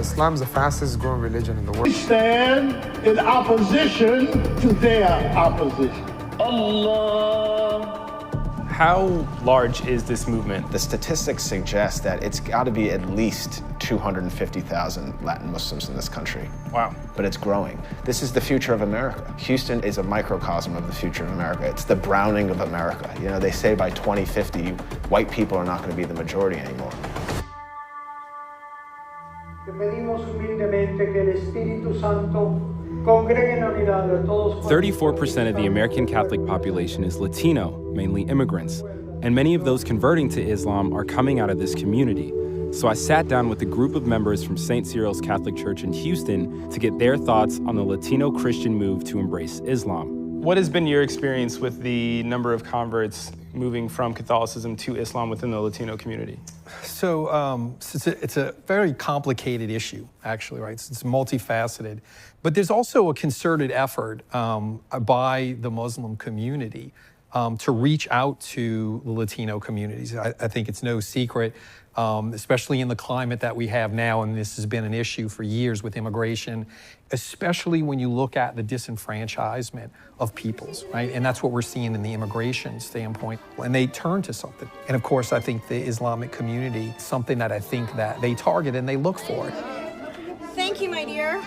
Islam's the fastest growing religion in the world. We stand in opposition to their opposition. Allah. How large is this movement? The statistics suggest that it's got to be at least 250,000 Latin Muslims in this country. Wow. But it's growing. This is the future of America. Houston is a microcosm of the future of America. It's the Browning of America. You know, they say by 2050, white people are not going to be the majority anymore. 34% of the American Catholic population is Latino, mainly immigrants, and many of those converting to Islam are coming out of this community. So I sat down with a group of members from St. Cyril's Catholic Church in Houston to get their thoughts on the Latino Christian move to embrace Islam. What has been your experience with the number of converts moving from Catholicism to Islam within the Latino community? So it's a very complicated issue, actually, right? It's multifaceted. But there's also a concerted effort by the Muslim community to reach out to the Latino communities. I think it's no secret, especially in the climate that we have now, and this has been an issue for years with immigration, especially when you look at the disenfranchisement of peoples, right? And that's what we're seeing in the immigration standpoint. And they turn to something. And of course, I think the Islamic community, something that I think that they target and they look for. Thank you, my dear.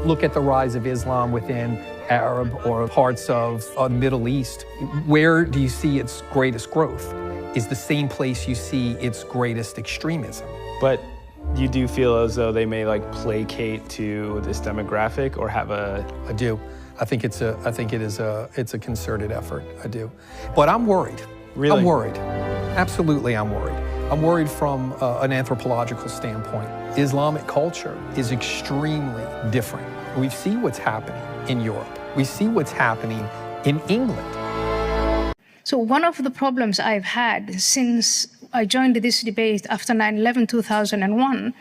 Look at the rise of Islam within Arab or parts of the Middle East. Where do you see its greatest growth? Is the same place you see its greatest extremism. But you do feel as though they may like placate to this demographic or have a... I do. I think it's a concerted effort. I do. But I'm worried. Really? I'm worried. Absolutely, I'm worried. I'm worried from an anthropological standpoint. Islamic culture is extremely different. We see what's happening in Europe. We see what's happening in England. So one of the problems I've had since I joined this debate after 9/11, 2001,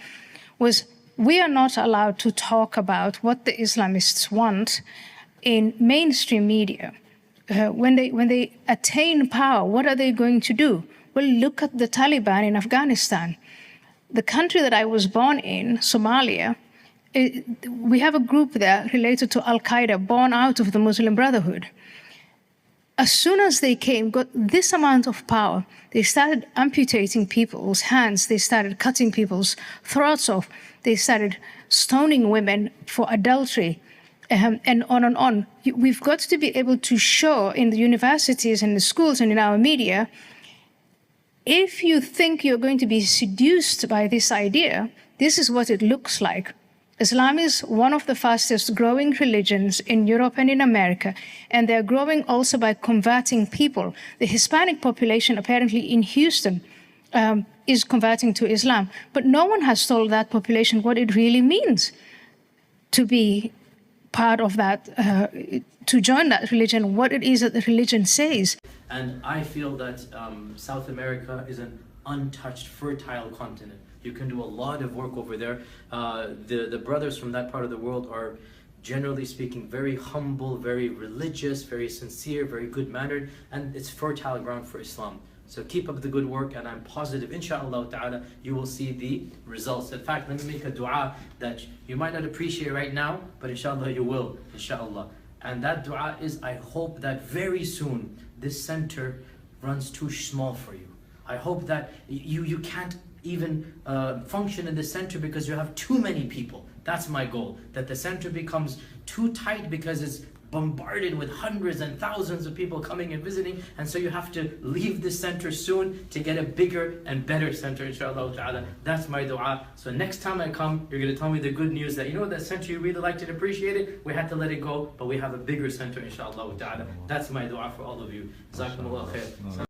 was we are not allowed to talk about what the Islamists want in mainstream media. When they attain power, what are they going to do? Well, look at the Taliban in Afghanistan. The country that I was born in, Somalia, we have a group there related to Al-Qaeda, born out of the Muslim Brotherhood. As soon as they came, got this amount of power, they started amputating people's hands, they started cutting people's throats off, they started stoning women for adultery, and on and on. We've got to be able to show in the universities and the schools and in our media, if you think you're going to be seduced by this idea, this is what it looks like. Islam is one of the fastest growing religions in Europe and in America, and they're growing also by converting people. The Hispanic population, apparently in Houston, is converting to Islam, but no one has told that population what it really means to be part of that, to join that religion, what it is that the religion says. And I feel that South America is an untouched, fertile continent. You can do a lot of work over there. The brothers from that part of the world are, generally speaking, very humble, very religious, very sincere, very good-mannered, and it's fertile ground for Islam. So keep up the good work, and I'm positive, inshallah ta'ala, you will see the results. In fact, let me make a dua that you might not appreciate right now, but inshallah you will, inshallah. And that dua is, I hope that very soon this center runs too small for you. I hope that you can't even function in the center because you have too many people. That's my goal, that the center becomes too tight because it's bombarded with hundreds and thousands of people coming and visiting, and so you have to leave the center soon to get a bigger and better center, inshallah ta'ala. That's my dua. So next time I come, you're going to tell me the good news that, you know, that center you really liked and appreciated, we had to let it go, but we have a bigger center, inshallah ta'ala. That's my dua for all of you. Jazakumullah khair.